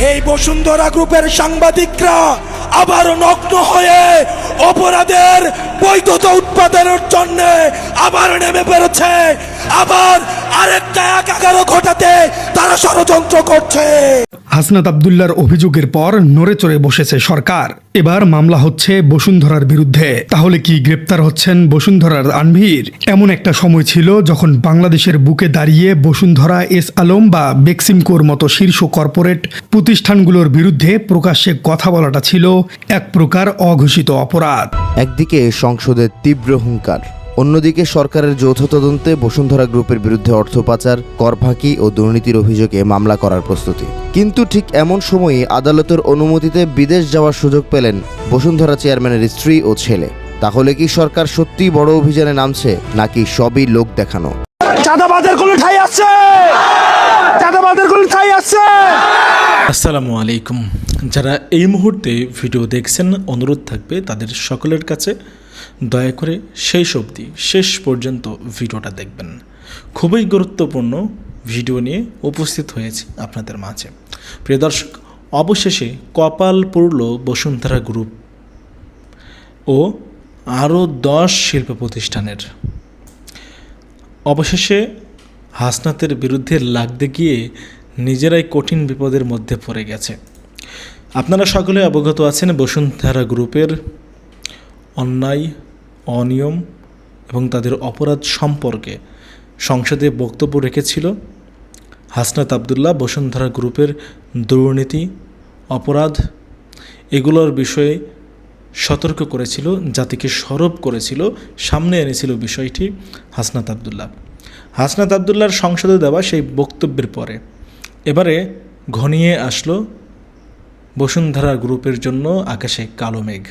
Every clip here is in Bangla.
এই বসুন্ধরা গ্রুপের সাংবাদিকরা আবার নগ্ন হয়ে অপরাধের বৈধতা উৎপাদনের জন্য আবার নেমে পড়েছে। আবার আরেকটা ১১ ঘটাতে তারা ষড়যন্ত্র করছে। হাসনাত আব্দুল্লাহর অভিযোগের পর নড়ে চড়ে বসেছে সরকার। এবার মামলা হচ্ছে বসুন্ধরার বিরুদ্ধে। তাহলে কি গ্রেপ্তার হচ্ছেন বসুন্ধরার আনভীর? এমন একটা সময় ছিল যখন বাংলাদেশের বুকে দাঁড়িয়ে বসুন্ধরা, এস আলম বা বেক্সিমকোর মতো শীর্ষ কর্পোরেট প্রতিষ্ঠানগুলোর বিরুদ্ধে প্রকাশ্যে কথা বলাটা ছিল এক প্রকার অঘোষিত অপরাধ। একদিকে সংসদের তীব্র হুঙ্কার, অন্যদিকে সরকারের যৌথ তদন্তে বসুন্ধরা গ্রুপের বিরুদ্ধে অর্থ পাচার, কর ফাঁকি ও দুর্নীতির অভিযোগে মামলা করার প্রস্তুতি। কিন্তু ঠিক এমন সময়ই আদালতের অনুমতিতে বিদেশ যাওয়ার সুযোগ পেলেন বসুন্ধরা চেয়ারম্যানের স্ত্রী ও ছেলে। তাহলে কি সরকার সত্যিই বড় অভিযানে নামছে, নাকি সবই লোক দেখানো? চাঁদাবাদের কোনো ঠাঁই আছে? চাঁদাবাদের কোনো ঠাঁই আছে? আসসালামু আলাইকুম। যারা এই মুহূর্তে ভিডিও দেখছেন, অনুরোধ থাকবে তাদের সকলের কাছে দয়া করে শেষ পর্যন্ত ভিডিওটা দেখবেন। খুবই গুরুত্বপূর্ণ ভিডিও নিয়ে উপস্থিত হয়েছে আপনাদের মাঝে। প্রিয় দর্শক, অবশেষে কপাল পুরল বসুন্ধরা গ্রুপ ও আরও 10 শিল্প প্রতিষ্ঠানের। অবশেষে হাসনাতের বিরুদ্ধে লাগতে গিয়ে নিজেরাই কঠিন বিপদের মধ্যে পড়ে গেছে। আপনারা সকলে অবগত আছেন বসুন্ধরা গ্রুপের অন্যায়, অনিয়ম এবং তাদের অপরাধ সম্পর্কে সংসদে বক্তব্য রেখেছিল হাসনাত আব্দুল্লাহ। বসুন্ধরা গ্রুপের দুর্নীতি, অপরাধ এগুলোর বিষয়ে সতর্ক করেছিল, জাতিকে সরব করেছিল, সামনে এনেছিল বিষয়টি হাসনাত আব্দুল্লাহ। হাসনাত আব্দুল্লাহর সংসদে দেওয়া সেই বক্তব্যের পরে এবারে ঘনিয়ে আসলো বসুন্ধরা গ্রুপের জন্য আকাশে কালো মেঘ।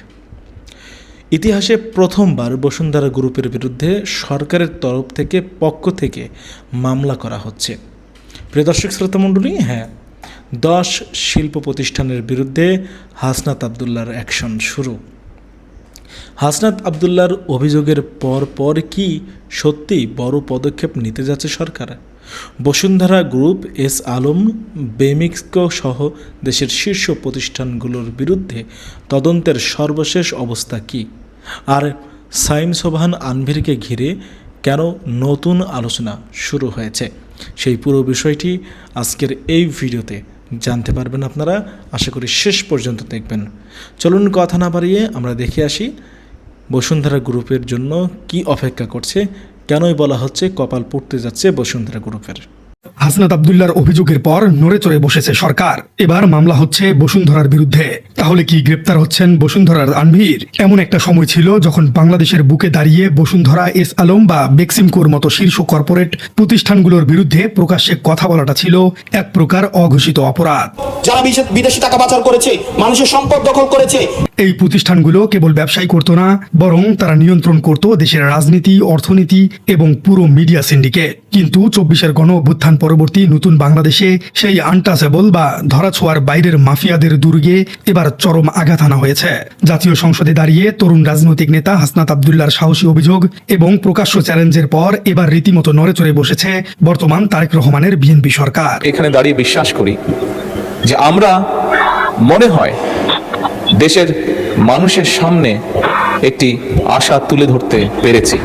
ইতিহাসে প্রথমবার বসুন্ধরা গ্রুপের বিরুদ্ধে সরকারের তরফ থেকে পক্ষ থেকে মামলা করা হচ্ছে। প্রিয় দর্শক শ্রোতামণ্ডলী, 10 শিল্প প্রতিষ্ঠানের বিরুদ্ধে হাসনাত আব্দুল্লাহর অ্যাকশন শুরু। হাসনাত আব্দুল্লাহর অভিযোগের পর কি সত্যি বড় পদক্ষেপ নিতে যাচ্ছে সরকার? বসুন্ধরা গ্রুপ, এস আলম, বেমিক্সকো সহ দেশের শীর্ষ প্রতিষ্ঠানগুলোর বিরুদ্ধে তদন্তের সর্বশেষ অবস্থা কি? আর সাইম সোবহান আনভীরকে ঘিরে কেন নতুন আলোচনা শুরু হয়েছে? সেই পুরো বিষয়টি আজকের এই ভিডিওতে জানতে পারবেন আপনারা। আশা করি শেষ পর্যন্ত দেখবেন। চলুন কথা না বাড়িয়ে আমরা দেখে আসি বসুন্ধরা গ্রুপের জন্য কি অপেক্ষা করছে, কেনই বলা হচ্ছে কপাল পুড়তে যাচ্ছে বসুন্ধরা গ্রুপের। হাসনাত আব্দুল্লাহর অভিযোগের পর নড়ে চড়ে বসেছে সরকার। এবার মামলা হচ্ছে বসুন্ধরার বিরুদ্ধে। তাহলে কি গ্রেপ্তার হচ্ছেন বসুন্ধরার আনভীর? এমন একটা সময় ছিল যখন বাংলাদেশের বুকে দাঁড়িয়ে বসুন্ধরা, এস আলম বা বেক্সিমকোর মতো শীর্ষ কর্পোরেট প্রতিষ্ঠানগুলোর বিরুদ্ধে প্রকাশ্যে কথা বলাটা ছিল এক প্রকার অঘোষিত অপরাধ। যারা বিদেশি টাকা পাচার করেছে, মানুষের সম্পদ দখল করেছে, এই প্রতিষ্ঠানগুলো কেবল ব্যবসায় করতো না, বরং তারা নিয়ন্ত্রণ করত দেশের রাজনীতি, অর্থনীতি এবং পুরো মিডিয়া সিন্ডিকেট। কিন্তু 24-এর গণ অভ্যুত্থান পরবর্তী নতুন বাংলাদেশে সেই আনটাচেবল বা ধরাছোঁয়ার বাইরের মাফিয়াদের দুর্গে এবার চরম আঘাত আনা হয়েছে। জাতীয় সংসদে দাঁড়িয়ে তরুণ রাজনৈতিক নেতা হাসনাত আব্দুল্লাহর সাহসী অভিযোগ এবং প্রকাশ্য চ্যালেঞ্জের পর এবার রীতিমতো নড়ে চড়ে বসেছে বর্তমান তারেক রহমানের বিএনপি সরকার। এখানে দাঁড়িয়ে বিশ্বাস করি যে আমরা মনে হয় দেশের মানুষের সামনে একটি আশা তুলে ধরতে পেরেছি।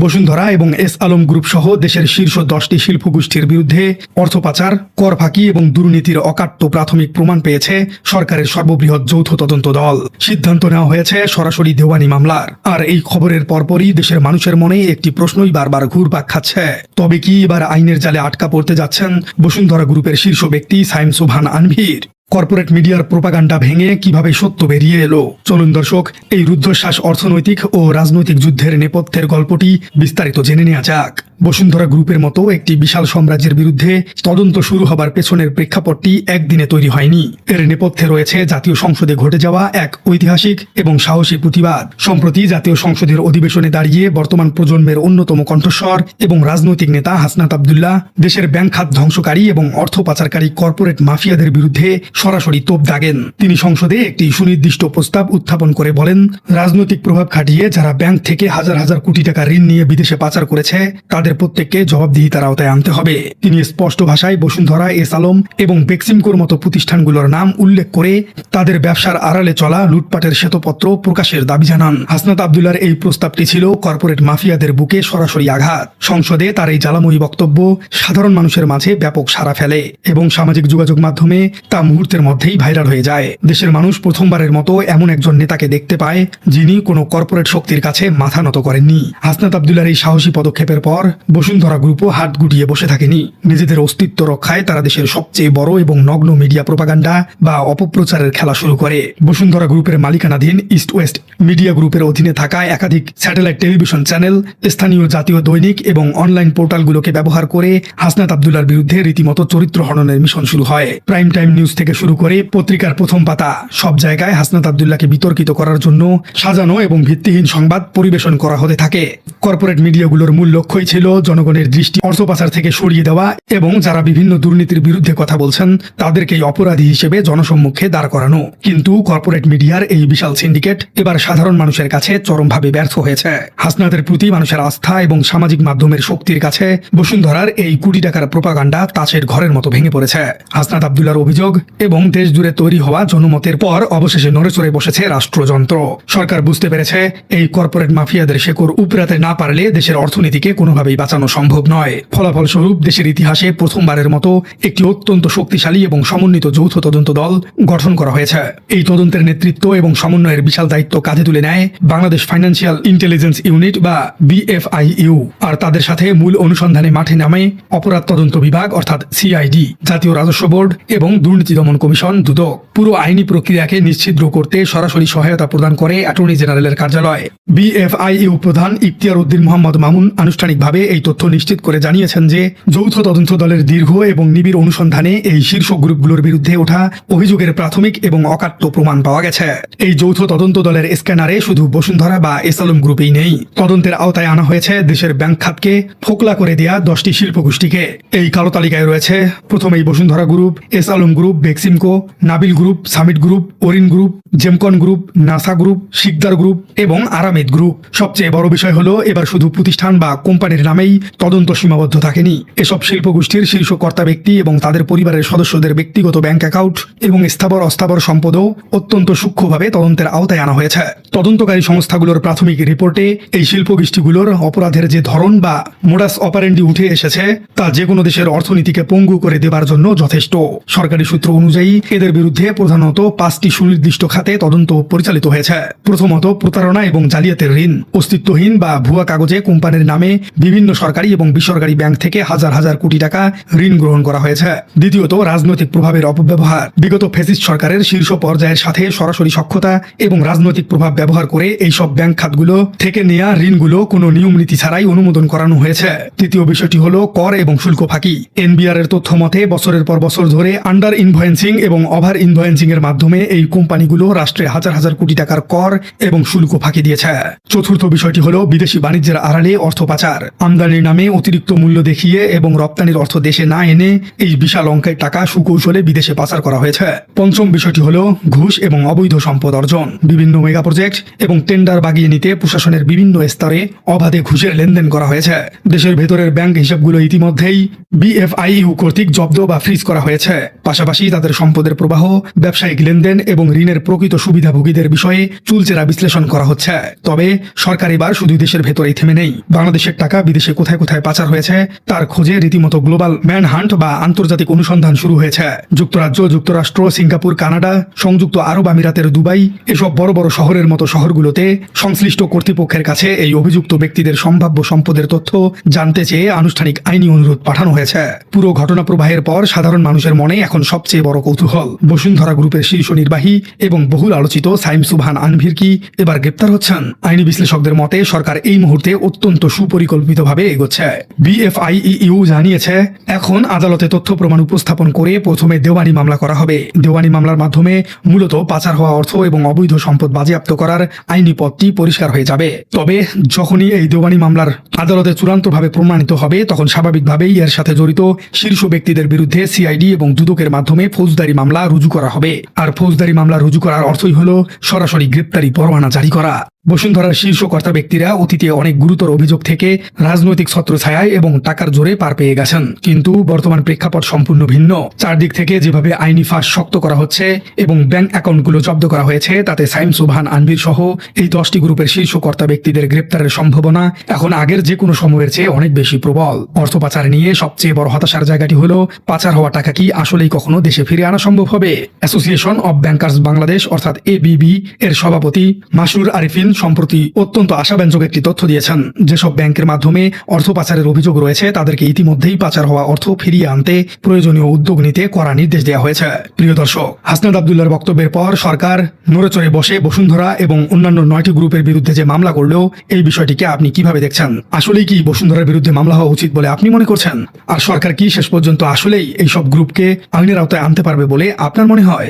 বসুন্ধরা এবং এস আলম গ্রুপ সহ দেশের শীর্ষ 10টি শিল্প গোষ্ঠীর বিরুদ্ধে অর্থ পাচার, কর ফাঁকি এবং দুর্নীতির অকাট্য প্রাথমিক প্রমাণ পেয়েছে সরকারের সর্ববৃহৎ যৌথ তদন্ত দল। সিদ্ধান্ত নেওয়া হয়েছে সরাসরি দেওয়ানি মামলার। আর এই খবরের পরপরই দেশের মানুষের মনে একটি প্রশ্নই বারবার ঘুরপাক খাচ্ছে, তবে কি এবার আইনের জালে আটকা পড়তে যাচ্ছেন বসুন্ধরা গ্রুপের শীর্ষ ব্যক্তি সাইম সোবহান আনভীর? কর্পোরেট মিডিয়ার প্রোপাগান্ডা ভেঙে কিভাবে সত্য বেরিয়ে এলো? চলুন দর্শক, এই রুদ্ধশ্বাস অর্থনৈতিক ও রাজনৈতিক যুদ্ধের নেপথ্যের গল্পটি বিস্তারিত জেনে নেওয়া যাক। বসুন্ধরা গ্রুপের মতো একটি বিশাল সাম্রাজ্যের বিরুদ্ধে তদন্ত শুরু হবার পেছনের প্রেক্ষাপটটি একদিনে তৈরি হয়নি। এর নেপথ্যে রয়েছে জাতীয় সংসদে ঘটে যাওয়া এক ঐতিহাসিক এবং সাহসী প্রতিবাদ। সম্প্রতি জাতীয় সংসদের অধিবেশনে দাঁড়িয়ে বর্তমান প্রজন্মের অন্যতম কণ্ঠস্বর এবং রাজনৈতিক নেতা হাসনাত আব্দুল্লাহ দেশের ব্যাংক খাত ধ্বংসকারী এবং অর্থ পাচারকারী কর্পোরেট মাফিয়াদের বিরুদ্ধে সরাসরি তোপ দাগেন। তিনি সংসদে একটি সুনির্দিষ্ট প্রস্তাব উত্থাপন করে বলেন, রাজনৈতিক প্রভাব খাটিয়ে যারা ব্যাংক থেকে হাজার হাজার কোটি টাকা ঋণ নিয়ে বিদেশে পাচার করেছে তাদের তাদের প্রত্যেককে জবাবদিহিতার আওতায় আনতে হবে। তিনি স্পষ্ট ভাষায় বসুন্ধরা, এস আলম এবং বেক্সিমকোর মতো প্রতিষ্ঠানগুলোর নাম উল্লেখ করে তাদের ব্যবসার আড়ালে চলা লুটপাটের শ্বেতপত্র প্রকাশের দাবি জানান। হাসনাত আব্দুল্লাহর এই প্রস্তাবটি ছিল কর্পোরেট মাফিয়াদের বুকে সরাসরি আঘাত। সংসদে তার এই জ্বালাময়ী বক্তব্য সাধারণ মানুষের মাঝে ব্যাপক সাড়া ফেলে এবং সামাজিক যোগাযোগ মাধ্যমে তা মুহূর্তের মধ্যেই ভাইরাল হয়ে যায়। দেশের মানুষ প্রথমবারের মতো এমন একজন নেতাকে দেখতে পায় যিনি কোনো কর্পোরেট শক্তির কাছে মাথা নত করেননি। হাসনাত আব্দুল্লাহর এই সাহসী পদক্ষেপের পর বসুন্ধরা গ্রুপও হাত গুটিয়ে বসে থাকেনি। নিজেদের অস্তিত্ব রক্ষায় তারা দেশের সবচেয়ে বড় এবং নগ্ন মিডিয়া প্রোপাগান্ডা বা অপপ্রচারের খেলা শুরু করে। বসুন্ধরা গ্রুপের মালিকানাধীন ইস্ট ওয়েস্ট মিডিয়া গ্রুপের অধীনে থাকা একাধিক স্যাটেলাইট টেলিভিশন চ্যানেল, স্থানীয় জাতীয় দৈনিক এবং অনলাইন পোর্টালগুলোকে ব্যবহার করে হাসনাত আব্দুল্লাহর বিরুদ্ধে রীতিমতো চরিত্র হননের মিশন শুরু হয়। প্রাইম টাইম নিউজ থেকে শুরু করে পত্রিকার প্রথম পাতা সব জায়গায় হাসনাত আব্দুল্লাহকে বিতর্কিত করার জন্য সাজানো এবং ভিত্তিহীন সংবাদ পরিবেশন করা হতে থাকে। কর্পোরেট মিডিয়াগুলোর মূল লক্ষ্যই ছিল জনগণের দৃষ্টি অর্থ পাচার থেকে সরিয়ে দেওয়া এবং যারা বিভিন্ন দুর্নীতির বিরুদ্ধে কথা বলছেন তাদেরকেই অপরাধী হিসেবে জনসম্মুখে দাঁড় করানো। কিন্তু কর্পোরেট মিডিয়ার এই বিশাল সিন্ডিকেট এবার সাধারণ মানুষের কাছে চরমভাবে ব্যর্থ হয়েছে। হাসনাতের প্রতি মানুষের আস্থা এবং সামাজিক মাধ্যমের শক্তির কাছে বসুন্ধরার এই কোটি টাকার প্রোপাগান্ডা তাছের ঘরের মতো ভেঙে পড়েছে। হাসনাত আব্দুল্লাহর অভিযোগ এবং দেশ জুড়ে তৈরি হওয়া জনমতের পর অবশেষে নড়েচড়ে বসেছে রাষ্ট্রযন্ত্র। সরকার বুঝতে পেরেছে এই কর্পোরেট মাফিয়াদের শেকড় উপড়াতে না পারলে দেশের অর্থনীতিকে কোনোভাবেই বাঁচানো সম্ভব নয়। ফলাফলস্বরূপ দেশের ইতিহাসে প্রথমবারের মতো একটি অত্যন্ত শক্তিশালী এবং সমন্বিত যৌথ তদন্ত দল গঠন করা হয়েছে। এই তদন্তের নেতৃত্ব এবং সমন্বয়ের বিশাল দায়িত্ব কাঁধে তুলে নেয় বাংলাদেশ ফাইন্যান্সিয়াল ইন্টেলিজেন্স ইউনিট বা BFIU। আর তাদের সাথে মূল অনুসন্ধানে মাঠে নামে অপরাধ তদন্ত বিভাগ অর্থাৎ CID, জাতীয় রাজস্ব বোর্ড এবং দুর্নীতি দমন কমিশন দুদক। পুরো আইনি প্রক্রিয়াকে নিশ্ছিদ্র করতে সরাসরি সহায়তা প্রদান করে অ্যাটর্নি জেনারেলের কার্যালয়। BFIU প্রধান ইখতিয়ার উদ্দিন মোহাম্মদ মামুন আনুষ্ঠানিকভাবে এই তথ্য নিশ্চিত করে জানিয়েছেন যে যৌথ তদন্ত দলের দীর্ঘ এবং নিবিড় অনুসন্ধানে এই শীর্ষ গ্রুপগুলোর বিরুদ্ধে ওঠা অভিযোগের প্রাথমিক এবং অকাট্য প্রমাণ পাওয়া গেছে। এই যৌথ তদন্ত দলের স্ক্যানারে শুধু বসুন্ধরা বা এস আলম গ্রুপই নেই, তদন্তের আওতায় আনা হয়েছে দেশের ব্যাংক খাতকে ফোকলা করে দেয়া 10টি শিল্প গোষ্ঠীকে। এই কালো তালিকায় রয়েছে প্রথমেই Bashundhara group, S Alam group, Beximco, Nabil group, Summit group, Orion group, Gemcon group, Nassa group, Sikder group এবং আরামেদ গ্রুপ। সবচেয়ে বড় বিষয় হলো এবার শুধু প্রতিষ্ঠান বা কোম্পানির নামেই তদন্ত সীমাবদ্ধ থাকেনি। এসব শিল্প গোষ্ঠীর শীর্ষ কর্তা ব্যক্তি এবং তাদের পরিবারের সদস্যদের ব্যক্তিগত ব্যাংক অ্যাকাউন্ট এবং স্থাবর অস্থাবর সম্পদও অত্যন্ত সূক্ষ্মভাবে তদন্তের আওতায় আনা হয়েছে। তদন্তকারী সংস্থাগুলোর প্রাথমিক রিপোর্টে এই শিল্প গোষ্ঠীগুলোর অপরাধের যে ধরন বা মোডাস অপারেন্ডি উঠে এসেছে তা যে কোনো দেশের অর্থনীতিকে পঙ্গু করে দেবার জন্য যথেষ্ট। সরকারি সূত্র অনুযায়ী এদের বিরুদ্ধে প্রধানত 5টি সুনির্দিষ্ট খাতে তদন্ত পরিচালিত হয়েছে। প্রথমত, প্রতারণা এবং জালিয়াতের ঋণ। অস্তিত্বহীন বা ভুয়া কাগজে কোম্পানির নামে বিভিন্ন সরকারি এবং বেসরকারি ব্যাংক থেকে হাজার হাজার কোটি টাকা ঋণ গ্রহণ করা হয়েছে। দ্বিতীয়ত, রাজনৈতিক প্রভাবের অপব্যবহার। বিগত ফ্যাসিস্ট সরকারের শীর্ষ পর্যায়ের সাথে সরাসরি সখ্যতা এবং রাজনৈতিক প্রভাব ব্যবহার করে এইসব ব্যাংক খাতগুলো থেকে নেওয়া ঋণগুলো কোনো নিয়ম নীতি ছাড়াই অনুমোদন করানো হয়েছে। তৃতীয় বিষয়টি হলো কর এবং শুল্ক ফাঁকি। NBR এর তথ্য মতে বছরের পর বছর ধরে আন্ডার ইনভয়েন্সিং এবং ওভার ইনভয়েন্সিং এর মাধ্যমে এই কোম্পানিগুলো রাষ্ট্রে হাজার হাজার কোটি টাকার কর এবং শুল্ক ফাঁকি দিয়েছে। চতুর্থ বিষয়টি হলো বিদেশি বাণিজ্যের আড়ালে অর্থ পাচার। আমদানির নামে অতিরিক্ত মূল্য দেখিয়ে এবং রপ্তানির অর্থ দেশে না এনে এই বিশাল অঙ্কের টাকা সুকৌশলে বিদেশে পাচার করা হয়েছে। পঞ্চম বিষয়টি হলো ঘুষ এবং অবৈধ সম্পদ অর্জন। বিভিন্ন মেগা প্রজেক্ট এবং টেন্ডার বাগিয়ে নিতে প্রশাসনের বিভিন্ন স্তরে অবাধে ঘুষের লেনদেন করা হয়েছে। দেশের ভেতরের ব্যাংক হিসাবগুলো ইতিমধ্যেই BFIU কর্তৃক জব্দ বা ফ্রিজ করা হয়েছে। পাশাপাশি তাদের সম্পদের প্রবাহ, ব্যবসায়িক লেনদেন এবং ঋণের প্রকৃত সুবিধাভোগীদের বিষয়ে চুলচেরা বিশ্লেষণ করা হচ্ছে। তবে সরকার এবার শুধু দেশের ভেতরেই থেমে নেই। বাংলাদেশের টাকা বিদেশে কোথায় কোথায় পাচার হয়েছে তার খোঁজে রীতিমতো গ্লোবাল ম্যান হান্ট বা আন্তর্জাতিক অনুসন্ধান শুরু হয়েছে। যুক্তরাজ্য, যুক্তরাষ্ট্র, সিঙ্গাপুর, কানাডা, সংযুক্ত আরব আমিরাতের দুবাই এসব বড় বড় শহরের মতো শহরগুলোতে সংশ্লিষ্ট কর্তৃপক্ষের কাছে এই অভিযুক্ত ব্যক্তিদের সম্ভাব্য সম্পদের তথ্য জানতে চেয়ে আনুষ্ঠানিক আইনি অনুরোধ পাঠানো হয়েছে। পুরো ঘটনা প্রবাহের পর সাধারণ মানুষের মনে এখন সবচেয়ে বড় কৌতূহল, বসুন্ধরা গ্রুপের শীর্ষ নির্বাহী এবং বহুল আলোচিত সাইম সুবহান আনভির কি এবার গ্রেপ্তার হচ্ছেন? আইনি বিশ্লেষকদের মতে সরকার এই মুহূর্তে অত্যন্ত সুপরিকল্পিতভাবে এগোচ্ছে। BFIU জানিয়েছে এখন আদালতে তথ্য প্রমাণ উপস্থাপন করে প্রথমে দেওয়ানি মামলা করা হবে। দেওয়ানি মামলার মাধ্যমে মূলত পাচার হওয়া অর্থ এবং অবৈধ সম্পদ বাজেয়াপ্ত করার আইনি পথটি পরিষ্কার হয়ে যাবে। তবে যখনই এই দেওয়ানি মামলার আদালতে চূড়ান্তভাবে প্রমাণিত হবে তখন স্বাভাবিকভাবেই এর সাথে জড়িত শীর্ষ ব্যক্তিদের বিরুদ্ধে CID এবং দুদকের মাধ্যমে ফৌজদারি মামলা রুজু করা হবে। আর ফৌজদারি মামলা রুজু করার অর্থই হলো সরাসরি গ্রেপ্তারি পরোয়ানা জারি করা। বসুন্ধরার শীর্ষ কর্তা ব্যক্তিরা অতীতে অনেক গুরুতর অভিযোগ থেকে রাজনৈতিক ছত্রছায়ায় এবং টাকার জোরে পার পেয়ে গেছেন, কিন্তু বর্তমান প্রেক্ষাপট সম্পূর্ণ ভিন্ন। চারদিক থেকে যেভাবে আইনি ফাঁস শক্ত করা হচ্ছে এবং ব্যাংক অ্যাকাউন্টগুলো জব্দ করা হয়েছে, তাতে সাইম সুবহান আনবির সহ এই 10টি গ্রুপের শীর্ষ কর্তা ব্যক্তিদের গ্রেপ্তারের সম্ভাবনা এখন আগের যে কোনো সময়ের চেয়ে অনেক বেশি প্রবল। অর্থ পাচার নিয়ে সবচেয়ে বড় হতাশার জায়গাটি হলো, পাচার হওয়া টাকা কি আসলেই কখনো দেশে ফিরে আনা সম্ভব হবে? অ্যাসোসিয়েশন অব ব্যাংকার্স বাংলাদেশ অর্থাৎ ABB এর সভাপতি মাসরুর আরিফিন সম্প্রতি অত্যন্ত আশাব্যঞ্জক একটি তথ্য দিয়েছেন। যেসব ব্যাংকের মাধ্যমে অর্থ পাচারের অভিযোগ রয়েছে, তাদেরকে ইতিমধ্যেই পাচার হওয়া অর্থ ফিরিয়ে আনতে প্রয়োজনীয় উদ্যোগ নিতে কড়া নির্দেশ দেওয়া হয়েছে। প্রিয় দর্শক, হাসনাত আব্দুল্লাহর বক্তব্যের পর সরকার নড়েচড়ে বসে বসুন্ধরা এবং অন্যান্য 9টি গ্রুপের বিরুদ্ধে যে মামলা করলো, এই বিষয়টিকে আপনি কিভাবে দেখছেন? আসলেই কি বসুন্ধরার বিরুদ্ধে মামলা হওয়া উচিত বলে আপনি মনে করছেন? আর সরকার কি শেষ পর্যন্ত আসলেই এই সব গ্রুপকে আইনের আওতায় আনতে পারবে বলে আপনার মনে হয়?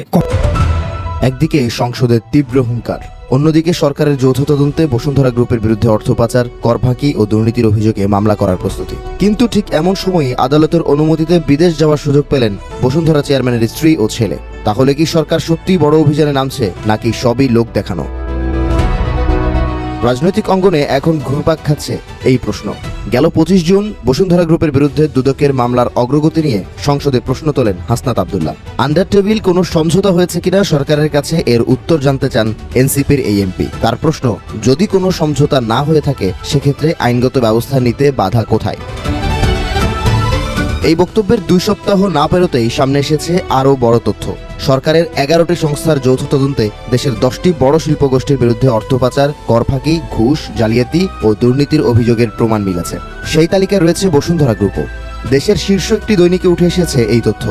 একদিকে সংসদের তীব্র হুঙ্কার, অন্যদিকে সরকারের যৌথ তদন্তে বসুন্ধরা গ্রুপের বিরুদ্ধে অর্থ পাচার, কর ফাঁকি ও দুর্নীতির অভিযোগে মামলা করার প্রস্তুতি। কিন্তু ঠিক এমন সময়ই আদালতের অনুমতিতে বিদেশ যাওয়ার সুযোগ পেলেন বসুন্ধরা চেয়ারম্যানের স্ত্রী ও ছেলে। তাহলে কি সরকার সত্যিই বড় অভিযানে নামছে, নাকি সবই লোক দেখানো? রাজনৈতিক অঙ্গনে এখন ঘুরপাক খাচ্ছে এই প্রশ্ন। গেল 25 জুন বসুন্ধরা গ্রুপের বিরুদ্ধে দুদকের মামলার অগ্রগতি নিয়ে সংসদে প্রশ্ন তোলেন হাসনাত আব্দুল্লাহ। আন্ডার টেবিল কোনো সমঝোতা হয়েছে কিনা সরকারের কাছে এর উত্তর জানতে চান এনসিপির এই এমপি। তার প্রশ্ন, যদি কোনো সমঝোতা না হয়ে থাকে সেক্ষেত্রে আইনগত ব্যবস্থা নিতে বাধা কোথায়? এই বক্তব্যের 2 সপ্তাহ না পেরোতেই সামনে এসেছে আরও বড় তথ্য। সরকারের 11টি সংস্থার যৌথ তদন্তে দেশের 10টি বড় শিল্প গোষ্ঠীর বিরুদ্ধে অর্থ পাচার, কর ফাঁকি, ঘুষ, জালিয়াতি ও দুর্নীতির অভিযোগের প্রমাণ মিলেছে। সেই তালিকায় রয়েছে বসুন্ধরা গ্রুপও। দেশের শীর্ষ একটি দৈনিকে উঠে এসেছে এই তথ্য।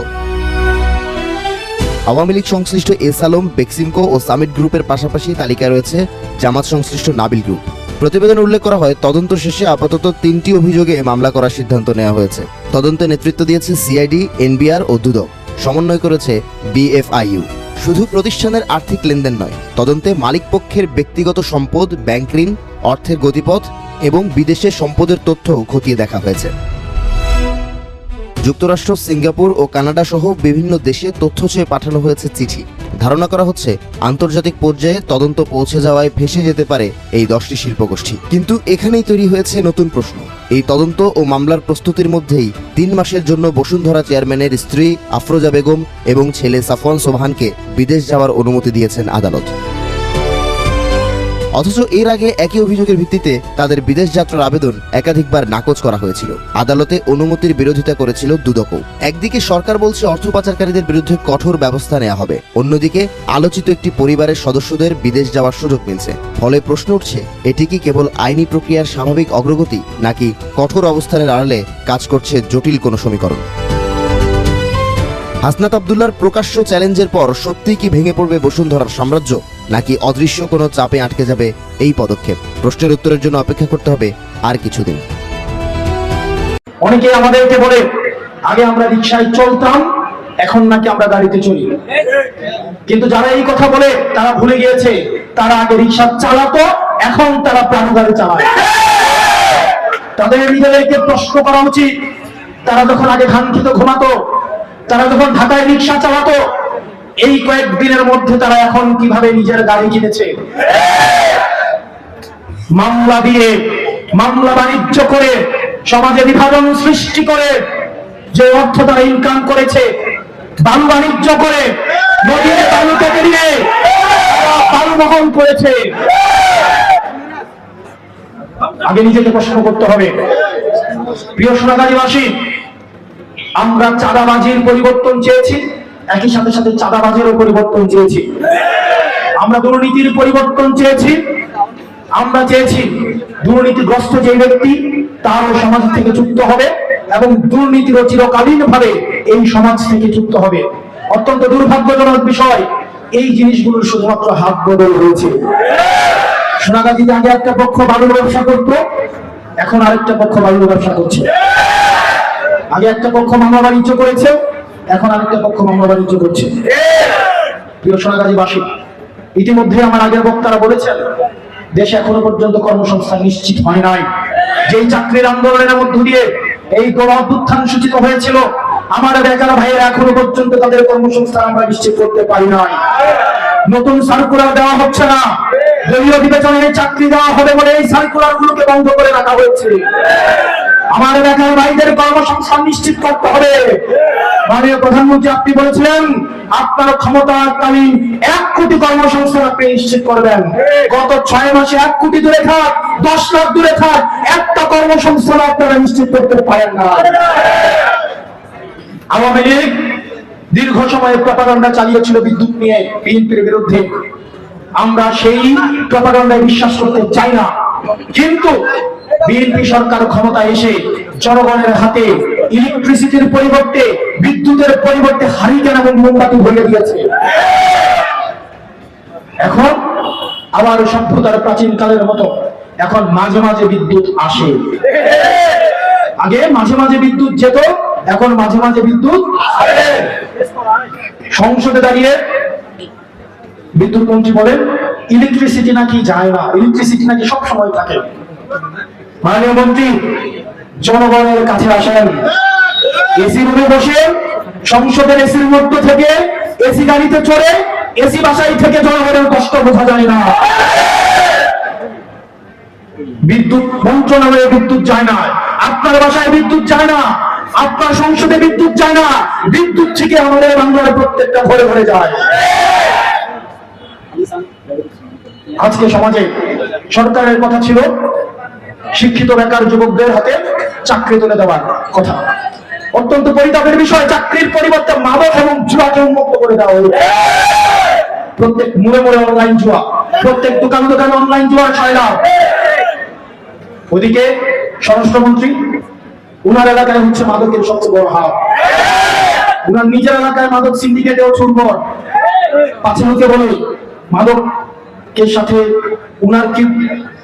আওয়ামী লীগ সংশ্লিষ্ট এস আলম, বেক্সিমকো ও সামিট গ্রুপের পাশাপাশি তালিকায় রয়েছে জামাত সংশ্লিষ্ট নাবিল গ্রুপ। প্রতিবেদনে উল্লেখ করা হয়, তদন্ত শেষে আপাতত 3টি অভিযোগে মামলা করার সিদ্ধান্ত নেওয়া হয়েছে। তদন্তে নেতৃত্ব দিয়েছে সিআইডি, এনবিআর ও দুদক। সমন্বয় করেছে বিএফআইইউ। শুধু প্রতিষ্ঠানের আর্থিক লেনদেন নয়, তদন্তে মালিক পক্ষের ব্যক্তিগত সম্পদ, ব্যাংক ঋণ, অর্থের গতিপথ এবং বিদেশের সম্পদের তথ্য খতিয়ে দেখা হয়েছে। যুক্তরাষ্ট্র, সিঙ্গাপুর ও কানাডা সহ বিভিন্ন দেশে তথ্য চেয়ে পাঠানো হয়েছে চিঠি। ধারণা করা হচ্ছে আন্তর্জাতিক পর্যায়ে তদন্ত পৌঁছে যাওয়ায় ভেসে যেতে পারে এই 10টি শিল্পগোষ্ঠী। কিন্তু এখানেই তৈরি হয়েছে নতুন প্রশ্ন। এই তদন্ত ও মামলার প্রস্তুতির মধ্যেই 3 মাসের জন্য বসুন্ধরা চেয়ারম্যানের স্ত্রী আফরোজা বেগম এবং ছেলে সাফওয়ান সোবহানকে বিদেশ যাওয়ার অনুমতি দিয়েছেন আদালত। অথচ এর আগে একই অভিযোগের ভিত্তিতে তাদের বিদেশ যাত্রার আবেদন একাধিকবার নাকচ করা হয়েছিল। আদালতে অনুমতির বিরোধিতা করেছিল দুদকও। একদিকে সরকার বলছে অর্থ পাচারকারীদের বিরুদ্ধে কঠোর ব্যবস্থা নেওয়া হবে, অন্যদিকে আলোচিত একটি পরিবারের সদস্যদের বিদেশ যাওয়ার সুযোগ মিলছে। ফলে প্রশ্ন উঠছে, এটি কি কেবল আইনি প্রক্রিয়ার স্বাভাবিক অগ্রগতি, নাকি কঠোর অবস্থানের আড়ালে কাজ করছে জটিল কোনো সমীকরণ? হাসনাত আব্দুল্লাহর প্রকাশ্য চ্যালেঞ্জের পর সত্যিই কি ভেঙে পড়বে বসুন্ধরার সাম্রাজ্য, নাকি অদৃশ্য কোনো চাপে আটকে যাবে এই পদক্ষেপ? প্রশ্নের উত্তরের জন্য অপেক্ষা করতে হবে আর কিছুদিন। অনেকে আমাদেরকে বলে, আগে আমরা রিকশায় চলতাম, এখন নাকি আমরা গাড়িতে চলি। কিন্তু যারা এই কথা বলে তারা ভুলে গিয়েছে, তারা আগে রিকশা চালাতো, এখন তারা প্রাণগাড়ি চালায়। তাদের নিজেদেরকে প্রশ্ন করা উচিত, তারা যখন আগে ধান খেত ঘুমাতো, তারা যখন ঢাকায় রিকশা চালাতো, এই কয়েকদিনের মধ্যে তারা এখন কিভাবে নিজের গাড়ি কিনেছে। মামলা দিয়ে, মামলা বাণিজ্য করে, সমাজে বিভাজন সৃষ্টি করে যে অর্থ তারা ইনকাম করেছে, বালু বাণিজ্য করে, নদীতে বালু কেটে নিয়ে বালু বহন করেছে। আগে নিজেকে প্রশ্ন করতে হবে। প্রিয় সোনাগাজীবাসী, আমরা চাঁদাবাজির পরিবর্তন চেয়েছি, একই সাথে সাথে চাঁদাবাজিরও পরিবর্তন চেয়েছি। আমরা দুর্নীতির পরিবর্তন চেয়েছি। আমরা চেয়েছি দুর্নীতিগ্রস্ত যে ব্যক্তি তারও সমাজ থেকে যুক্ত হবে এবং দুর্নীতিরও চিরকালীন ভাবে এই সমাজ থেকে যুক্ত হবে। অত্যন্ত দুর্ভাগ্যজনক বিষয়, এই জিনিসগুলোর শুধুমাত্র হাত বদল হয়েছে। সোনাগাজীতে আগে একটা পক্ষ বালুর ব্যবসা করত, এখন আরেকটা পক্ষ বালুর ব্যবসা করছে। আগে একটা পক্ষ মামলা বাণিজ্য করেছে, এখন আরেকটা পক্ষ মামলা বাণিজ্য করছে। প্রিয় সোনাগাজীবাসী, ইতিমধ্যে আমার আগের বক্তারা বলেছেন, দেশে এখনো পর্যন্ত কর্মসংস্থান নিশ্চিত হয় নাই। যেই চাকরির আন্দোলনের মধ্য দিয়ে এই গণ অভ্যুত্থান সূচিত হয়েছিল, আমার বেকার ভাইয়েরা এখনো পর্যন্ত তাদের কর্মসংস্থান আমরা নিশ্চিত করতে পারি নাই। নতুন সার্কুলার দেওয়া হচ্ছে না, দলীয় বিবেচনায় চাকরি দেওয়া হবে বলে এই সার্কুলার গুলোকে বন্ধ করে রাখা হয়েছে। আমার বেকার ভাইদের কর্মসংস্থান নিশ্চিত করতে হবে। মাননীয় প্রধানমন্ত্রী, আপনি বলেছিলেন আপনার ক্ষমতাকালীন 1 কোটি কর্মসংস্থান আপনি নিশ্চিত করবেন। গত 6 মাসে 1 কোটি দূরে থাক, 10 লাখ দূরে থাক, একটা কর্মসংস্থান আপনারা নিশ্চিত করতে পারেন না। আওয়ামী লীগ দীর্ঘ সময় প্রপাগান্ডা চালিয়েছিল বিদ্যুৎ নিয়ে বিএনপির বিরুদ্ধে। আমরা সেই প্রপাগান্ডায় বিশ্বাস করতে চাই না, কিন্তু বিএনপি সরকার ক্ষমতায় এসে জনগণের হাতে ইলেকট্রিসিটির পরিবর্তে, বিদ্যুতের পরিবর্তে হারিকেন এবং মোমবাতি ভরিয়ে দিয়েছে। এখন আবার সভ্যতার প্রাচীন কালের মতো এখন মাঝে মাঝে বিদ্যুৎ আসে। আগে মাঝে মাঝে বিদ্যুৎ যেত, এখন মাঝে মাঝে বিদ্যুৎ আসে। সংসদে দাঁড়িয়ে বিদ্যুৎ মন্ত্রী বলেন ইলেকট্রিসিটি নাকি যায় না, ইলেকট্রিসিটি নাকি সব সময় থাকে। মাননীয় মন্ত্রী, জনগণের কাছে আসেন, এসি রুমে বসে সংসদের এসির মধ্য থেকে এসি গাড়িতে চড়ে এসি বাসায় থেকে জনগণের কষ্ট বোঝা যায় না। বিদ্যুৎ মন্ত্রণালয়ে বিদ্যুৎ যায় না, আপনার বাসায় বিদ্যুৎ যায় না, আপনার সংসদে বিদ্যুৎ যায় না, বিদ্যুৎ থেকে আমাদের বাংলার প্রত্যেকটা ঘরে ঘরে যায়। আজকে সমাজে সরকারের কথা ছিল শিক্ষিত বেকার যুবকদের হাতে চাকরি তুলে দেওয়ার কথা। অত্যন্ত পরিতাপের বিষয়, চাকরির পরিবর্তে মাদক এবং জুয়াকে উন্মুক্ত করে দেওয়া হলো। প্রত্যেক মোড়ে মোড়ে অনলাইন জুয়া, প্রত্যেক দোকান দোকানে অনলাইন জুয়ার ছায়া। ওদিকে স্বরাষ্ট্রমন্ত্রী, উনার এলাকায় হচ্ছে মাদকের সবচেয়ে বড় হাব, উনার নিজের এলাকায় মাদক সিন্ডিকেটেও ছুটবট। পাছে লোকে বলে মাদকের সাথে উনার কি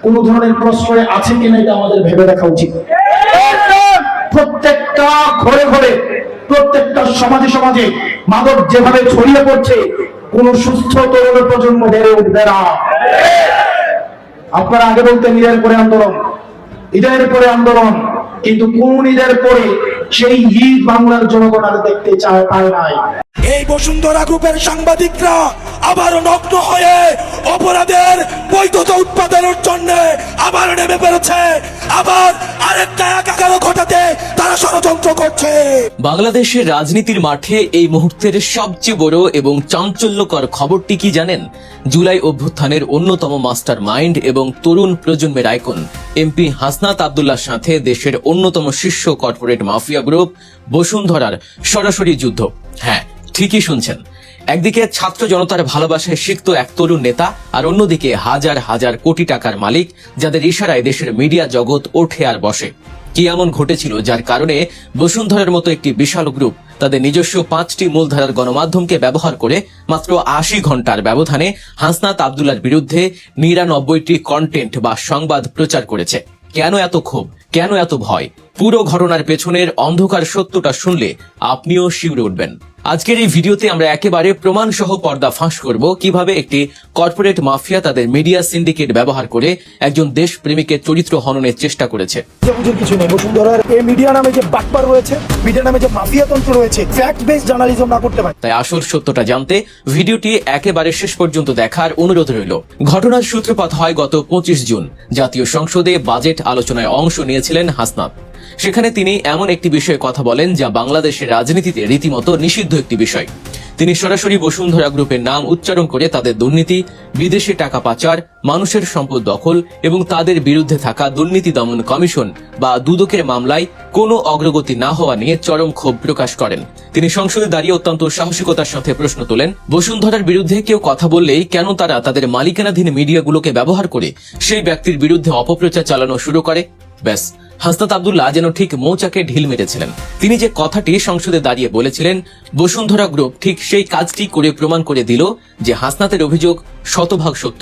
কোন ধরনের প্রশ্রয় আছে কিনা এটা আমাদের ভেবে দেখা উচিত। প্রত্যেকটা ঘরে ঘরে, প্রত্যেকটা সমাজে সমাজে মাদক যেভাবে ছড়িয়ে পড়ছে, কোন সুস্থ তরুণ প্রজন্ম বেড়ে উঠবে না। আপনারা আগে বলতেন ঈদের পরে আন্দোলন, ঈদের পরে আন্দোলন, কিন্তু কোন ঈদের পরে সেই ঈদ বাংলার জনগণ আর দেখতে পায় নাই। এই বসুন্ধরা গ্রুপের সাংবাদিকরা আবারও নগ্ন হয়ে অপরাধের বৈধতা উৎপাদনের জন্য আবার নেমে পেরেছে, আবার আরেকটা একাকার ঘটাতে তারা ষড়যন্ত্র করছে। বাংলাদেশের রাজনীতির মাঠে এই মুহূর্তের সবচেয়ে বড় এবং চাঞ্চল্যকর খবরটি কি জানেন? জুলাই অভ্যুত্থানের অন্যতম মাস্টার মাইন্ড এবং তরুণ প্রজন্মের আইকন এমপি হাসনাত আব্দুল্লাহর সাথে দেশের অন্যতম শীর্ষ কর্পোরেট মাফিয়া গ্রুপ বসুন্ধরার সরাসরি যুদ্ধ। হ্যাঁ, ঠিকই শুনছেন। একদিকে ছাত্র জনতার ভালোবাসায় সিক্ত এক তরুণ নেতা, আর অন্যদিকে হাজার হাজার কোটি টাকার মালিক, যাদের ইশারায় দেশের মিডিয়া জগৎ ওঠে আর বসে। কি এমন ঘটেছিল যার কারণে বসুন্ধরার মতো একটি বিশাল গ্রুপ তাদের নিজস্ব 5টি মূলধারার গণমাধ্যমকে ব্যবহার করে মাত্র 80 ঘন্টার ব্যবধানে হাসনাত আব্দুল্লাহর বিরুদ্ধে 99টি কন্টেন্ট বা সংবাদ প্রচার করেছে? কেন এত ক্ষোভ, কেন এত ভয়? পুরো ঘটনার পেছনের অন্ধকার সত্যটা শুনলে আপনিও শিউরে উঠবেন। আজকের এই ভিডিওতে আমরা একেবারে প্রমাণ সহ পর্দা ফাঁস করব কিভাবে একটি কর্পোরেট মাফিয়া তাদের মিডিয়া সিন্ডিকেট ব্যবহার করে একজন দেশপ্রেমিকের চরিত্র হননের চেষ্টা করেছে। কিছু নেই, বসুন্ধরার এই মিডিয়া নামে যে বাটপার রয়েছে, মিডিয়া নামে যে মাফিয়া তন্ত্র রয়েছে, ফ্যাক্ট বেস জার্নালিজম না করতে পারে। তাই আসল সত্যটা জানতে ভিডিওটি একেবারে শেষ পর্যন্ত দেখার অনুরোধ রইল। ঘটনার সূত্রপাত হয় গত 25 জুন। জাতীয় সংসদে বাজেট আলোচনায় অংশ নিয়েছিলেন হাসনাত। সেখানে তিনি এমন একটি বিষয়ে কথা বলেন যা বাংলাদেশের রাজনীতিতে রীতিমতো নিষিদ্ধ একটি বিষয়। তিনি সরাসরি বসুন্ধরা গ্রুপের নাম উচ্চারণ করে তাদের দুর্নীতি, বিদেশে টাকা পাচার, মানুষের সম্পদ দখল এবং তাদের বিরুদ্ধে থাকা দুর্নীতি দমন কমিশন বা দুদকের মামলায় কোনো অগ্রগতি না হওয়া নিয়ে চরম ক্ষোভ প্রকাশ করেন। তিনি সংসদে দাঁড়িয়ে অত্যন্ত সাহসিকতার সাথে প্রশ্ন তোলেন, বসুন্ধরার বিরুদ্ধে কেউ কথা বললেই কেন তারা তাদের মালিকানাধীন মিডিয়াগুলোকে ব্যবহার করে সেই ব্যক্তির বিরুদ্ধে অপপ্রচার চালানো শুরু করে? ব্যাস, হাসনাত আব্দুল্লাহ যেন ঠিক মৌচাকে ঢিল মেরেছিলেন। তিনি যে কথাটি সংসদে দাঁড়িয়ে বলেছিলেন, বসুন্ধরা গ্রুপ ঠিক সেই কাজটি করে প্রমাণ করে দিল যে হাসনাতের অভিযোগ শতভাগ সত্য।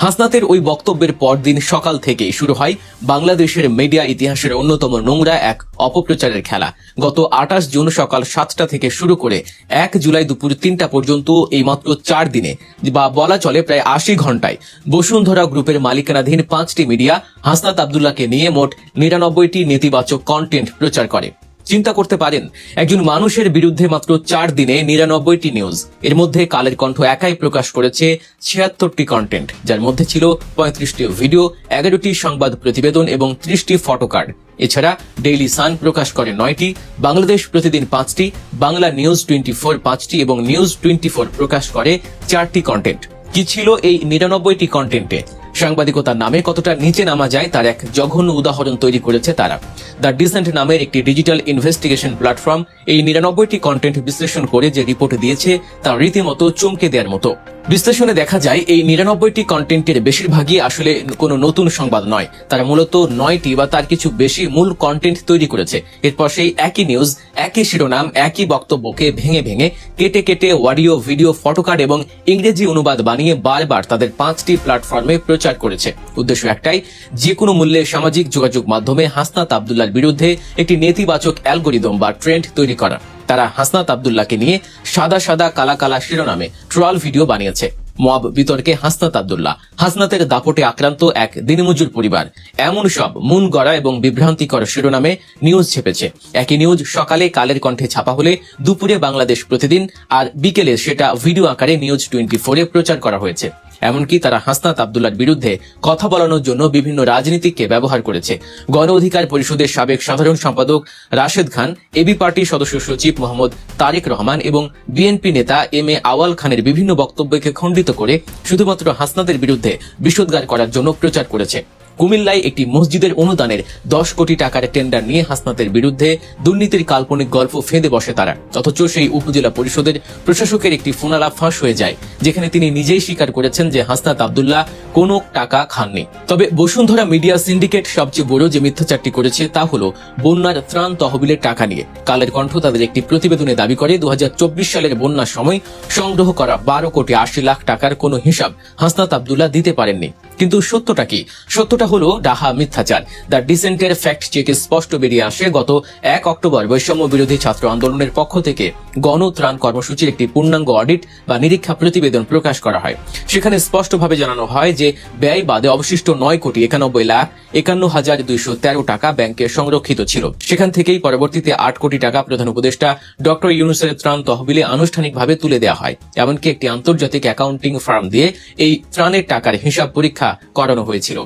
হাসনাতের ওই বক্তব্যের পরদিন সকাল থেকেই শুরু হয় বাংলাদেশের মিডিয়া ইতিহাসের অন্যতম নোংরা এক অপপ্রচারের খেলা। গত 28 জুন সকাল 7টা থেকে শুরু করে 1 জুলাই দুপুর 3টা পর্যন্ত এই মাত্র 4 দিনে বা বলা চলে প্রায় 80 ঘন্টায় বসুন্ধরা গ্রুপের মালিকানাধীন 5টি মিডিয়া হাসনাত আব্দুল্লাহকে নিয়ে মোট 99টি নেতিবাচক কন্টেন্ট প্রচার করে। চিন্তা করতে পারেন, একজন মানুষের বিরুদ্ধে মাত্র 4 দিনে 99টি নিউজ। এর মধ্যে কালের কণ্ঠ একাই প্রকাশ করেছে 76টি কন্টেন্ট, যার মধ্যে ছিল 35টি ভিডিও, 11টি সংবাদ প্রতিবেদন এবং 30টি ফটোকার্ড। এছাড়া ডেইলি সান প্রকাশ করে 9টি, বাংলাদেশ প্রতিদিন 5টি, বাংলা নিউজ 24 5টি এবং নিউজ 24 প্রকাশ করে 4টি কন্টেন্ট। কি ছিল এই 99টি কন্টেন্টে? সাংবাদিকতার নামে কতটা নিচে নামা যায় তার এক জঘন্য উদাহরণ তৈরি করেছে তারা। দ্য ডিসেন্ট নামের একটি ডিজিটাল ইনভেস্টিগেশন প্ল্যাটফর্ম এই 99টি কন্টেন্ট বিশ্লেষণ করে যে রিপোর্ট দিয়েছে তা রীতিমতো চমকে দেওয়ার মতো। বিশ্লেষণে দেখা যায় এই 99টি কন্টেন্টের বেশিরভাগই আসলে কোনো নতুন সংবাদ নয়, তারা মূলত 9টি বা তার কিছু বেশি মূল কন্টেন্ট তৈরি করেছে। এরপর সেই একই নিউজ, একই শিরোনাম, একই বক্তব্যকে ভেঙে ভেঙে কেটে কেটে অডিও, ভিডিও, ফটোকার্ড এবং ইংরেজি অনুবাদ বানিয়ে বারবার তাদের 5টি প্ল্যাটফর্মে প্রচার করেছে। উদ্দেশ্য একটাই, যে কোনো মূল্যে সামাজিক যোগাযোগ মাধ্যমে হাসনাত আব্দুল্লাহর বিরুদ্ধে একটি নেতিবাচক অ্যালগোরিদম বা ট্রেন্ড তৈরি করা। তারা হাসনাত আব্দুল্লাহকে নিয়ে সাদা সাদা কালা কালা শিরোনামে ট্রল ভিডিও বানিয়েছে। মব বিতর্কে হাসনাত আব্দুল্লাহ, হাসনাতের দাপটে আক্রান্ত এক দিনমজুর পরিবার, এমন সব মন গড়া এবং বিভ্রান্তিকর শিরোনামে নিউজ ছেপেছে। একই নিউজ সকালে কালের কণ্ঠে ছাপা হলে দুপুরে বাংলাদেশ প্রতিদিন আর বিকেলে সেটা ভিডিও আকারে নিউজ 24-এ প্রচার করা হয়েছে। এমনকি তারা হাসনাত আব্দুল্লাহর বিরুদ্ধে কথা বলানোর জন্য বিভিন্ন রাজনীতিককে ব্যবহার করেছে। গণ অধিকার পরিষদের সাবেক সাধারণ সম্পাদক রাশেদ খান, এবি পার্টির সদস্য সচিব মোহাম্মদ তারেক রহমান এবং বিএনপি নেতা এম.এ. আওয়াল খানের বিভিন্ন বক্তব্যকে খণ্ডিত করে শুধুমাত্র হাসনাতের বিরুদ্ধে বিষোদ্গার করার জন্য প্রচার করেছে। কুমিল্লায় একটি মসজিদের অনুদানের 10 কোটি টাকার টেন্ডার নিয়ে হাসনাতের বিরুদ্ধে দুর্নীতির কাল্পনিক গল্প ফেঁদে বসে তারা। অথচ সেই উপজেলা পরিষদের প্রশাসকের একটি ফোনালাপ ফাঁস হয়ে যায়, যেখানে তিনি নিজেই স্বীকার করেছেন যে হাসনাত আব্দুল্লাহ কোনো টাকা খাননি। তবে বসুন্ধরা মিডিয়া সিন্ডিকেট সবচেয়ে বড় যে মিথ্যাচারটি করেছে তা হলো বন্যার ত্রাণ তহবিলের টাকা নিয়ে। কালের কণ্ঠ তাদের একটি প্রতিবেদনে দাবি করে 2024 সালের বন্যার সময় সংগ্রহ করা 12 কোটি 80 লাখ টাকার কোনো হিসাব হাসনাত আব্দুল্লাহ দিতে পারেননি। কিন্তু সত্যটা কি? সত্যটা হলো ডাহা মিথ্যাচার। দ্য ডিসেন্টের ফ্যাক্ট চেকে স্পষ্ট বেরিয়ে আসে, গত 1 অক্টোবর বৈষম্য বিরোধী ছাত্র আন্দোলনের পক্ষ থেকে গণত্রাণ কর্মসূচির একটি পূর্ণাঙ্গ অডিট বা নিরীক্ষা প্রতিবেদন প্রকাশ করা হয়। সেখানে স্পষ্টভাবে জানানো হয় যে ব্যয় বাদে অবশিষ্ট 9,91,51,213 টাকা ব্যাংকে সংরক্ষিত ছিল। সেখান থেকেই পরবর্তীতে 8 কোটি টাকা প্রধান উপদেষ্টা ডক্টর ইউনূসের ত্রাণ তহবিলে আনুষ্ঠানিকভাবে তুলে দেওয়া হয়। এমনকি একটি আন্তর্জাতিক অ্যাকাউন্টিং ফার্ম দিয়ে এই ত্রাণের টাকার হিসাব পরীক্ষা করানো হয়েছিল,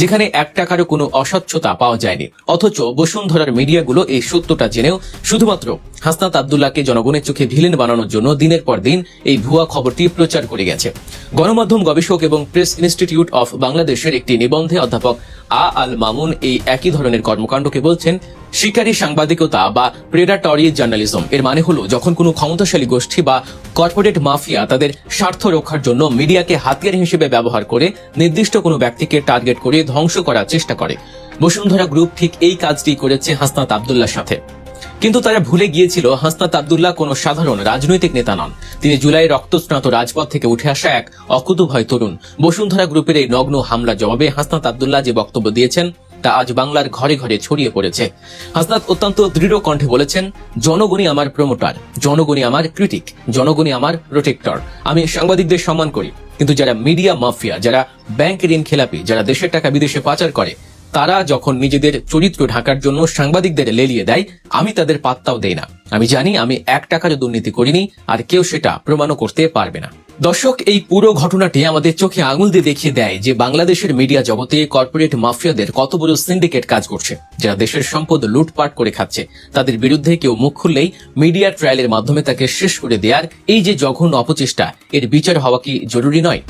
যেখানে 1 টাকারও কোনো অস্বচ্ছতা পাওয়া যায়নি। অথচ বসুন্ধরার মিডিয়াগুলো এই সত্যটা জেনেও শুধুমাত্র হাসনাত আব্দুল্লাহকে জনগণের চোখে ভিলেন বানানোর জন্য দিনের পর দিন এই ভুয়া খবরটি প্রচার করে গেছে। গণমাধ্যম গবেষক এবং প্রেস ইনস্টিটিউট অফ বাংলাদেশের একটি নিবন্ধে অধ্যাপক আল মামুন এই একই ধরনের কর্মকাণ্ডকে বলছেন শিকারী সাংবাদিকতা বা প্রেডাটরি জার্নালিজম। এর মানে হলো, যখন কোনো ক্ষমতাশালী গোষ্ঠী বা কর্পোরেট মাফিয়া তাদের স্বার্থ রক্ষার জন্য মিডিয়াকে হাতিয়ার হিসেবে ব্যবহার করে নির্দিষ্ট কোনো ব্যক্তিকে টার্গেট করে ধ্বংস করার চেষ্টা করে। বসুন্ধরা গ্রুপ ঠিক এই কাজটি করেছে হাসনাত আব্দুল্লাহর সাথে। কিন্তু তারা ভুলে গিয়েছিল হাসনাত আব্দুল্লাহ কোনো সাধারণ রাজনৈতিক নেতা নন। তিনি জুলাই রক্তস্নাত রাজপথ থেকে উঠে আসা এক অকুতোভয় তরুণ। বসুন্ধরা গ্রুপের এই নগ্ন হামলার জবাবে হাসনাত আব্দুল্লাহ যে বক্তব্য দিয়েছেন তা আজ বাংলার ঘরে ঘরে ছড়িয়ে পড়েছে। হাসনাত অত্যন্ত দৃঢ় কণ্ঠে বলেছেন, জনগণই আমার প্রমোটার, জনগণই আমার ক্রিটিক, জনগণই আমার প্রোটেক্টর। আমি সাংবাদিকদের সম্মান করি, কিন্তু যারা মিডিয়া মাফিয়া, যারা ব্যাংক ঋণ খেলাপি, যারা দেশের টাকা বিদেশে পাচার করে, তারা যখন নিজেদের চরিত্র ঢাকার জন্য সাংবাদিকদের লেলিয়ে দেয়, আমি তাদের পাত্তাও দেই না। আমি জানি আমি 1 টাকারও দুর্নীতি করিনি, আর কেউ সেটা প্রমাণও করতে পারবে না। দর্শক, এই পুরো ঘটনাটি আমাদের চোখে আঙুল দিয়ে দেখিয়ে দেয় যে বাংলাদেশের মিডিয়া জগতে কর্পোরেট মাফিয়াদের কত বড় সিন্ডিকেট কাজ করছে, যারা দেশের সম্পদ লুটপাট করে খাচ্ছে। তাদের বিরুদ্ধে কেউ মুখ খুললেই মিডিয়া ট্রায়ালের মাধ্যমে তাকে শেষ করে দেওয়ার এই যে জঘন্য অপচেষ্টা, এর বিচার হওয়া কি জরুরি নয়?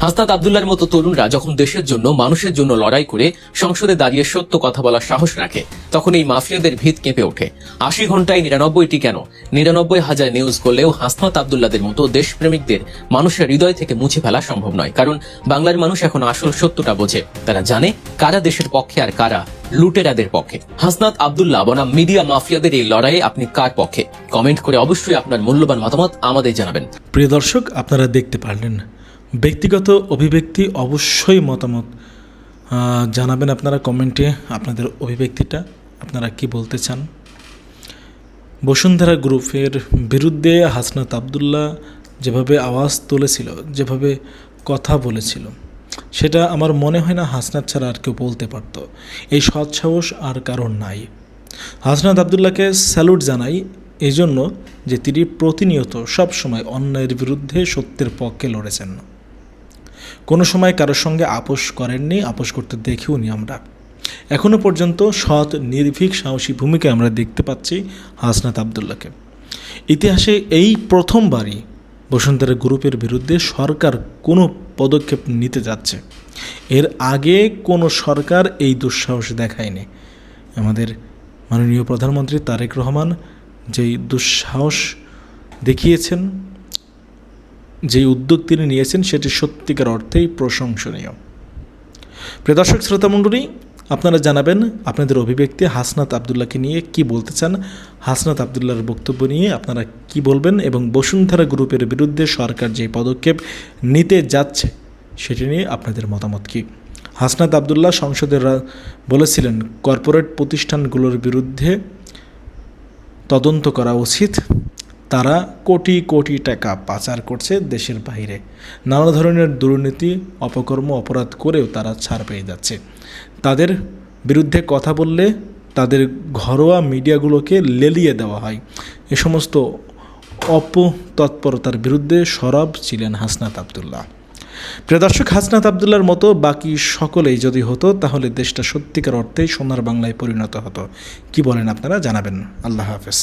হাসনাত আব্দুল্লাহর মতো তরুণরা যখন দেশের জন্য, মানুষের জন্য লড়াই করে সংসদে দাঁড়িয়ে সত্য কথা বলার সাহস রাখে, তখন এই মাফিয়াদের ভিত কেঁপে ওঠে। 80 ঘন্টায় 99টি কেন, 99,000 নিউজ করলেও হাসনাত আব্দুল্লাহদের মতো দেশপ্রেমিকদের মানুষের হৃদয় থেকে মুছে ফেলা সম্ভব নয়। কারণ বাংলার মানুষ এখন আসল সত্যটা বোঝে। তারা জানে কারা দেশের পক্ষে আর কারা লুটেরাদের পক্ষে। হাসনাত আব্দুল্লাহ বনাম মিডিয়া মাফিয়াদের এই লড়াইয়ে আপনি কার পক্ষে? কমেন্ট করে অবশ্যই আপনার মূল্যবান মতামত আমাদের জানাবেন। প্রিয় দর্শক, আপনারা দেখতে পারলেন, ব্যক্তিগত অভিব্যক্তি, অবশ্যই মতামত জানাবেন আপনারা কমেন্টে আপনাদের অভিব্যক্তিটা, আপনারা কি বলতে চান। বসুন্ধরা গ্রুপের বিরুদ্ধে হাসনাত আব্দুল্লাহ যেভাবে আওয়াজ তুলেছিল, যেভাবে কথা বলেছিল, সেটা আমার মনে হয় না হাসনাত ছাড়া আর কেউ বলতে পারত। এই সৎসাহস আর কারণ নাই। হাসনাত আবদুল্লাহকে স্যালুট জানাই এই জন্য যে তিনি প্রতিনিয়ত সবসময় অন্যায়ের বিরুদ্ধে সত্যের পক্ষে লড়েছেন, কোনো সময় কারোর সঙ্গে আপোষ করেননি, আপোষ করতে দেখিওনি আমরা। এখনও পর্যন্ত সৎ, নির্ভীক, সাহসী ভূমিকা আমরা দেখতে পাচ্ছি হাসনাত আবদুল্লাহকে। ইতিহাসে এই প্রথমবারই বসুন্ধরা গ্রুপের বিরুদ্ধে সরকার কোনো পদক্ষেপ নিতে যাচ্ছে। এর আগে কোনো সরকার এই দুঃসাহস দেখায়নি। আমাদের মাননীয় প্রধানমন্ত্রী তারেক রহমান যেই দুঃসাহস দেখিয়েছেন, যেই উদ্যোগ তিনি নিয়েছেন, সেটি সত্যিকার অর্থেই প্রশংসনীয়। প্রিয় দর্শক শ্রোতামণ্ডলী, আপনারা জানাবেন আপনাদের অভিব্যক্তি হাসনাত আবদুল্লাহকে নিয়ে কি বলতে চান, হাসনাত আবদুল্লাহর বক্তব্য নিয়ে আপনারা কি বলবেন, এবং বসুন্ধরা গ্রুপের বিরুদ্ধে সরকার যে পদক্ষেপ নিতে যাচ্ছে সেটি নিয়ে আপনাদের মতামত কী। হাসনাত আবদুল্লাহ সংসদে বলেছিলেন কর্পোরেট প্রতিষ্ঠানগুলোর বিরুদ্ধে তদন্ত করা উচিত, তারা কোটি কোটি টাকা পাচার করছে দেশের বাইরে, নানা ধরনের দুর্নীতি, অপকর্ম, অপরাধ করেও তারা ছাড় পেয়ে যাচ্ছে। তাদের বিরুদ্ধে কথা বললে তাদের ঘরোয়া মিডিয়াগুলোকে লেলিয়ে দেওয়া হয়। এ সমস্ত অপতৎপরতার বিরুদ্ধে সরব ছিলেন হাসনাত আবদুল্লাহ। প্রিয় দর্শক, হাসনাত আবদুল্লাহর মতো বাকি সকলেই যদি হতো তাহলে দেশটা সত্যিকার অর্থেই সোনার বাংলায় পরিণত হতো। কি বলেন আপনারা, জানাবেন। আল্লাহ হাফেজ।